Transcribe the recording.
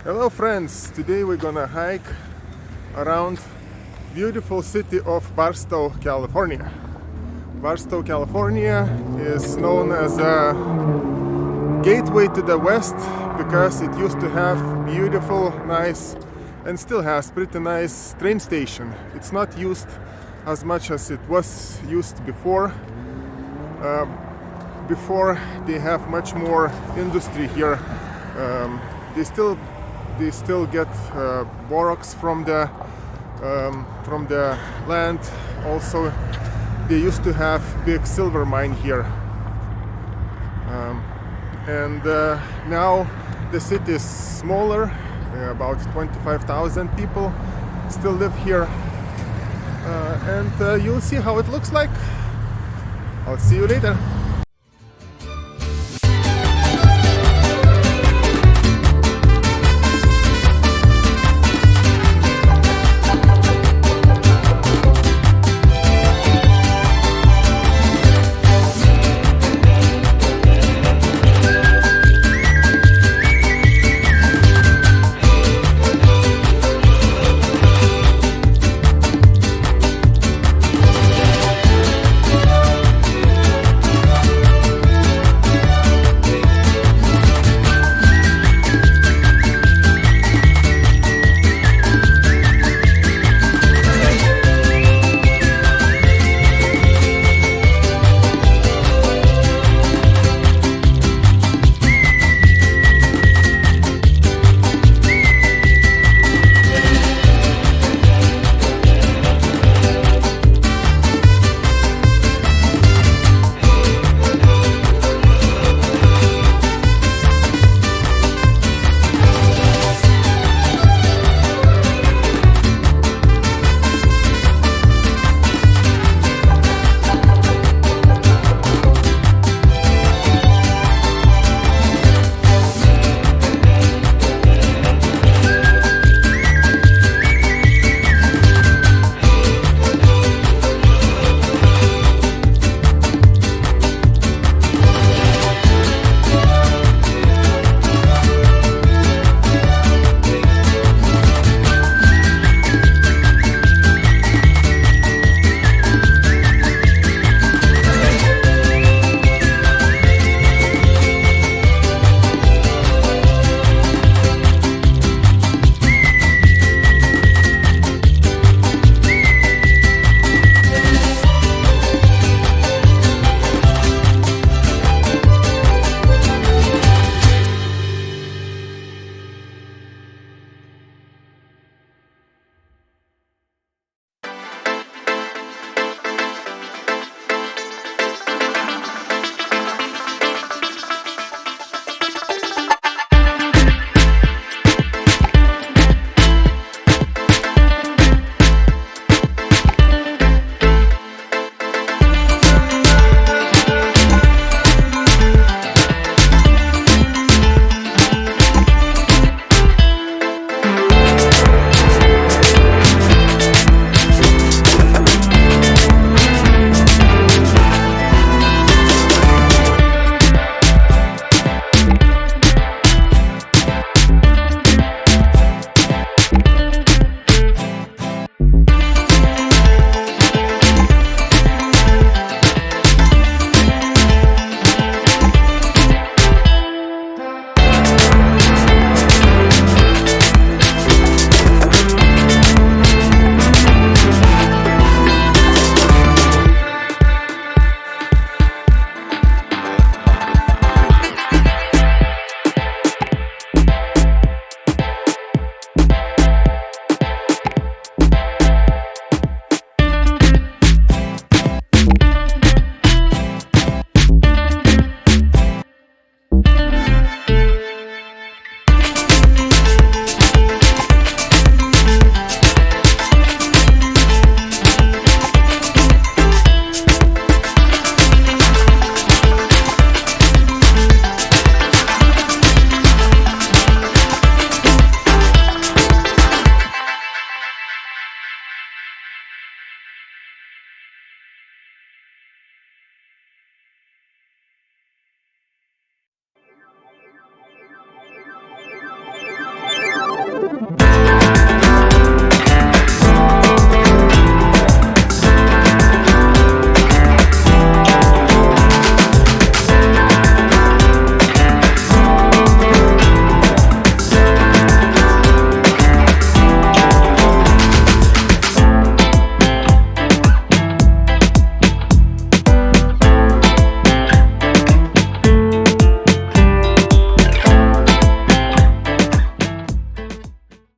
Hello friends, today we're gonna hike around beautiful city of Barstow, California. Barstow, California is known as a gateway to the west because it used to have beautiful, nice, and still has pretty nice train station. It's not used as much as it was used before. Before they have much more industry here. They still get borax from the land. Also, they used to have big silver mine here, and now the city is smaller. About 25,000 people still live here, and you'll see how it looks like. I'll see you later.